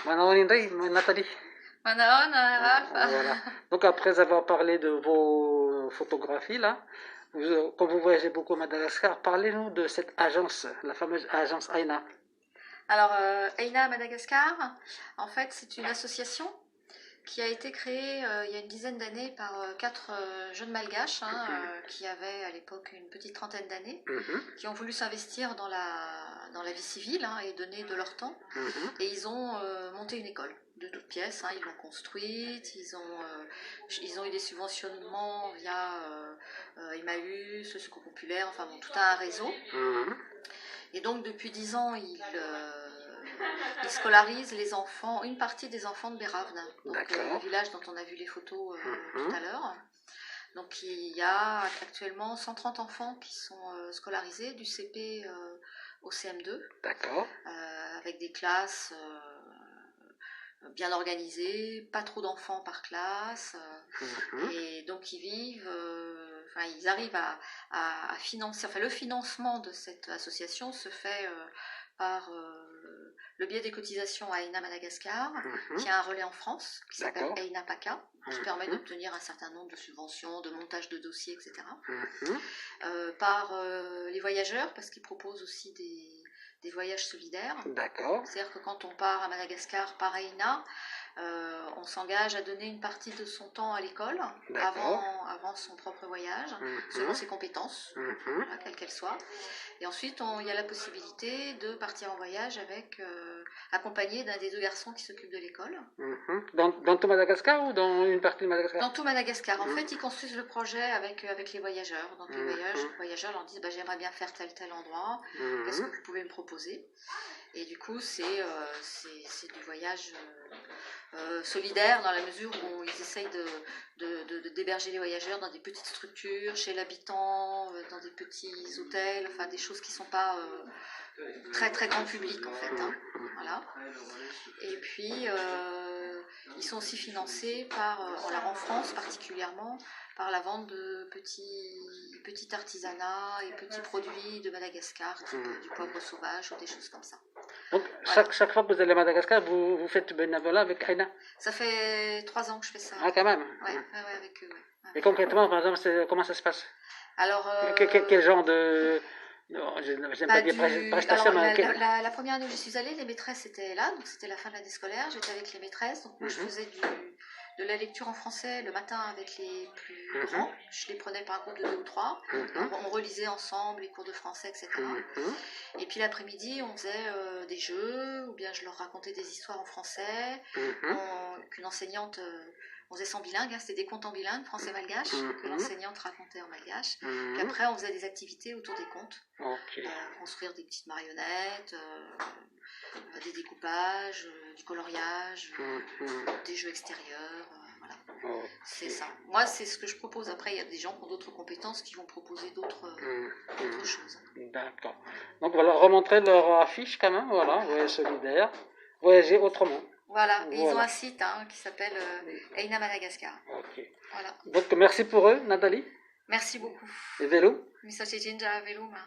Manaon Indray, Nathalie. Manaon, Rafa. Voilà. Donc après avoir parlé de vos photographies là, comme vous voyagez beaucoup à Madagascar, parlez-nous de cette agence, la fameuse agence AINA. Alors, Aina à Madagascar, en fait, c'est une association qui a été créée il y a une dizaine d'années par quatre jeunes malgaches qui avaient à l'époque une petite trentaine d'années, qui ont voulu s'investir dans la vie civile et donner de leur temps. Et ils ont monté une école de toutes pièces, ils l'ont construite, ils ont eu des subventionnements via Emmaüs, le Secours Populaire, enfin bon, tout un réseau. Et donc depuis 10 ans, ils scolarisent les enfants, une partie des enfants de Béravne, donc le village dont on a vu les photos tout à l'heure. Donc il y a actuellement 130 enfants qui sont scolarisés du CP au CM2, avec des classes bien organisées, pas trop d'enfants par classe, et donc ils vivent, ils arrivent à financer, enfin le financement de cette association se fait par le biais des cotisations à Aina Madagascar, qui a un relais en France, qui s'appelle Aina PACA, qui permet d'obtenir un certain nombre de subventions, de montage de dossiers, etc. Par les voyageurs, parce qu'ils proposent aussi des voyages solidaires. C'est-à-dire que quand on part à Madagascar par Aina, on s'engage à donner une partie de son temps à l'école avant son propre voyage, selon ses compétences, quelles qu'elles soient. Et ensuite, il y a la possibilité de partir en voyage accompagné d'un des deux garçons qui s'occupent de l'école. Dans tout Madagascar ou dans une partie de Madagascar? Dans tout Madagascar. En fait, ils construisent le projet avec les voyageurs. Donc les voyageurs leur disent j'aimerais bien faire tel endroit, qu'est-ce que vous pouvez me proposer? Et du coup, c'est du voyage solidaire dans la mesure où ils essayent d'héberger les voyageurs dans des petites structures, chez l'habitant, dans des petits hôtels, enfin des choses qui ne sont pas très très grand public en fait. Voilà. Et puis, ils sont aussi financés par, en France particulièrement, par la vente de petits artisanats et petits produits de Madagascar, type du poivre sauvage ou des choses comme ça. Donc chaque fois que vous allez à Madagascar, vous faites du bénévolat avec Aina? Ça fait 3 ans que je fais ça. Ah, quand même. Ouais, avec eux. Et concrètement, par exemple, comment ça se passe? Alors, quel genre de... Non, j'aime pas dire prestation, la première année où je suis allée, les maîtresses étaient là, donc c'était la fin de l'année scolaire, j'étais avec les maîtresses, donc moi je faisais de la lecture en français le matin avec les plus grands, je les prenais par groupe de 2 ou 3, on relisait ensemble les cours de français, etc. Et puis l'après-midi, on faisait des jeux, ou bien je leur racontais des histoires en français, qu'une enseignante... On faisait ça en bilingue, c'était des contes en bilingue, français-malgache, que l'enseignante racontait en malgache. Puis après, on faisait des activités autour des contes. Construire des petites marionnettes, des découpages, du coloriage, des jeux extérieurs, voilà. C'est ça. Moi, c'est ce que je propose. Après, il y a des gens qui ont d'autres compétences qui vont proposer d'autres choses. D'accord. Donc voilà, remontrer leur affiche quand même, voilà, voyage solidaire, voyager autrement. Voilà, et ils ont un site qui s'appelle Aina Madagascar. Voilà. Donc merci pour eux, Nathalie. Merci beaucoup. Et Vélo. Misoche Jinja Veluma.